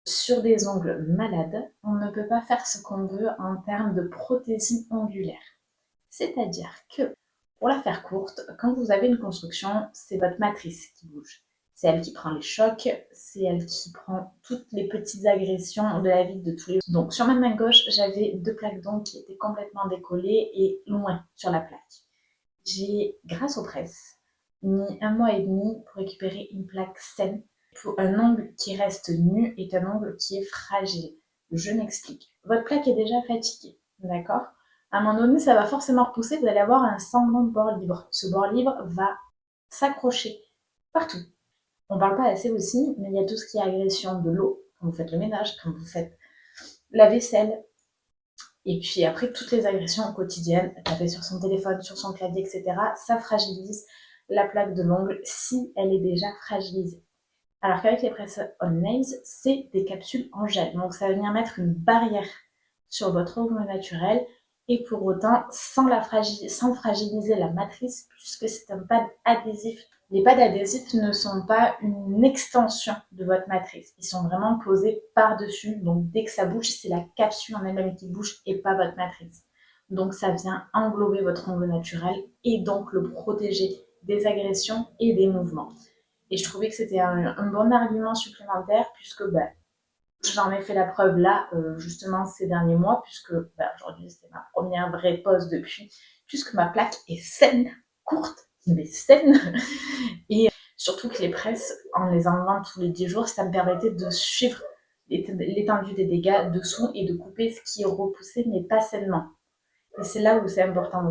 Sur des ongles malades, on ne peut pas faire ce qu'on veut en termes de prothésie ongulaire. C'est-à-dire que, pour la faire courte, quand vous avez une construction, c'est votre matrice qui bouge. C'est elle qui prend les chocs, c'est elle qui prend toutes les petites agressions de la vie de tous les jours. Donc sur ma main gauche, j'avais 2 plaques d'ongles qui étaient complètement décollées et loin sur la plaque. J'ai, grâce aux presses, mis 1 mois et demi pour récupérer une plaque saine. Un ongle qui reste nu est un ongle qui est fragile. Je m'explique. Votre plaque est déjà fatiguée, d'accord? À un moment donné, ça va forcément repousser, vous allez avoir un semblant de bord libre. Ce bord libre va s'accrocher partout. On ne parle pas assez aussi, mais il y a tout ce qui est agression de l'eau, quand vous faites le ménage, quand vous faites la vaisselle, et puis après, toutes les agressions quotidiennes, taper sur son téléphone, sur son clavier, etc., ça fragilise la plaque de l'ongle si elle est déjà fragilisée. Alors qu'avec les press-on nails, c'est des capsules en gel. Donc ça va venir mettre une barrière sur votre ongle naturel et pour autant sans fragiliser la matrice puisque c'est un pad adhésif. Les pads adhésifs ne sont pas une extension de votre matrice. Ils sont vraiment posés par-dessus. Donc dès que ça bouge, c'est la capsule en elle-même qui bouge et pas votre matrice. Donc ça vient englober votre ongle naturel et donc le protéger des agressions et des mouvements. Et je trouvais que c'était un bon argument supplémentaire puisque j'en ai fait la preuve là, justement ces derniers mois, puisque aujourd'hui c'est ma première vraie pause depuis, puisque ma plaque est saine, courte, mais saine. Et surtout que les presses, en les enlevant tous les 10 jours, ça me permettait de suivre l'étendue des dégâts dessous et de couper ce qui est repoussé, mais pas sainement. Et c'est là où c'est important aussi.